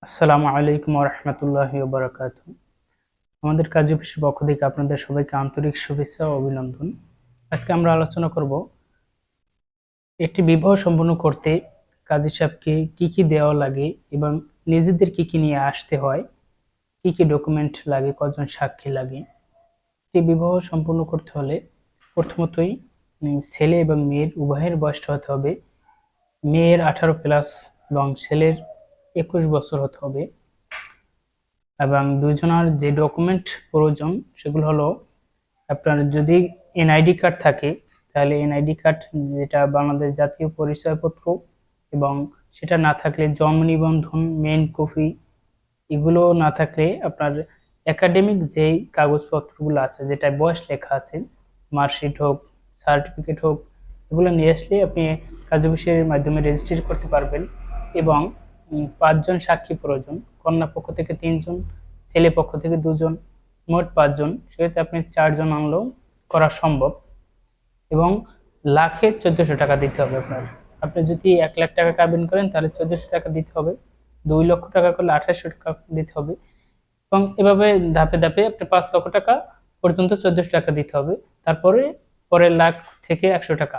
আসসালামু আলাইকুম রহমতুল্লাহি বারাকাতু। আমাদের কাজী অফিসের পক্ষ থেকে আপনাদের সবাইকে আন্তরিক শুভেচ্ছা ও অভিনন্দন। আজকে আমরা আলোচনা করব একটি বিবাহ সম্পন্ন করতে কাজী সাহেবকে কি কি দেওয়া লাগে এবং নিজেদের কি কি নিয়ে আসতে হয়, কি কি ডকুমেন্ট লাগে, কজন সাক্ষী লাগে। একটি বিবাহ সম্পন্ন করতে হলে প্রথমতই ছেলে এবং মেয়ের উভয়ের বয়সটা হতে হবে। মেয়ের 18+ এবং ছেলের 21 বছর হতে হবে। এবং দুইজনের যে ডকুমেন্ট প্রয়োজন সেগুলো হলো, আপনার যদি এনআইডি কার্ড থাকে তাহলে এনআইডি কার্ড, যেটা বাংলাদেশ জাতীয় পরিচয়পত্র, এবং সেটা না থাকলে জন্ম নিবন্ধন মেইন কপি। এগুলো না থাকলে আপনার একাডেমিক যেই কাগজপত্রগুলো আছে, যেটা বয়স লেখা আছে, মার্কশিট হোক, সার্টিফিকেট হোক, এগুলো নিয়ে আসলে আপনি কাজ অফিসের মাধ্যমে রেজিস্ট্রি করতে পারবেন। এবং 5জন সাক্ষী প্রয়োজন। কন্যা পক্ষ থেকে 3জন, ছেলে পক্ষ থেকে 2জন, মোট 5জন। সেক্ষেত্রে আপনি 4জন আনলেও করা সম্ভব। এবং লাখে 1400 টাকা দিতে হবে আপনার। আপনি যদি 1 লাখ টাকা কাবিন করেন তাহলে 1400 টাকা দিতে হবে। 2 লক্ষ টাকা করলে 2800 টাকা দিতে হবে। এবং এভাবে ধাপে ধাপে আপনি 5 লক্ষ টাকা পর্যন্ত 1400 টাকা দিতে হবে। তারপরে পরের লাখ থেকে 100 টাকা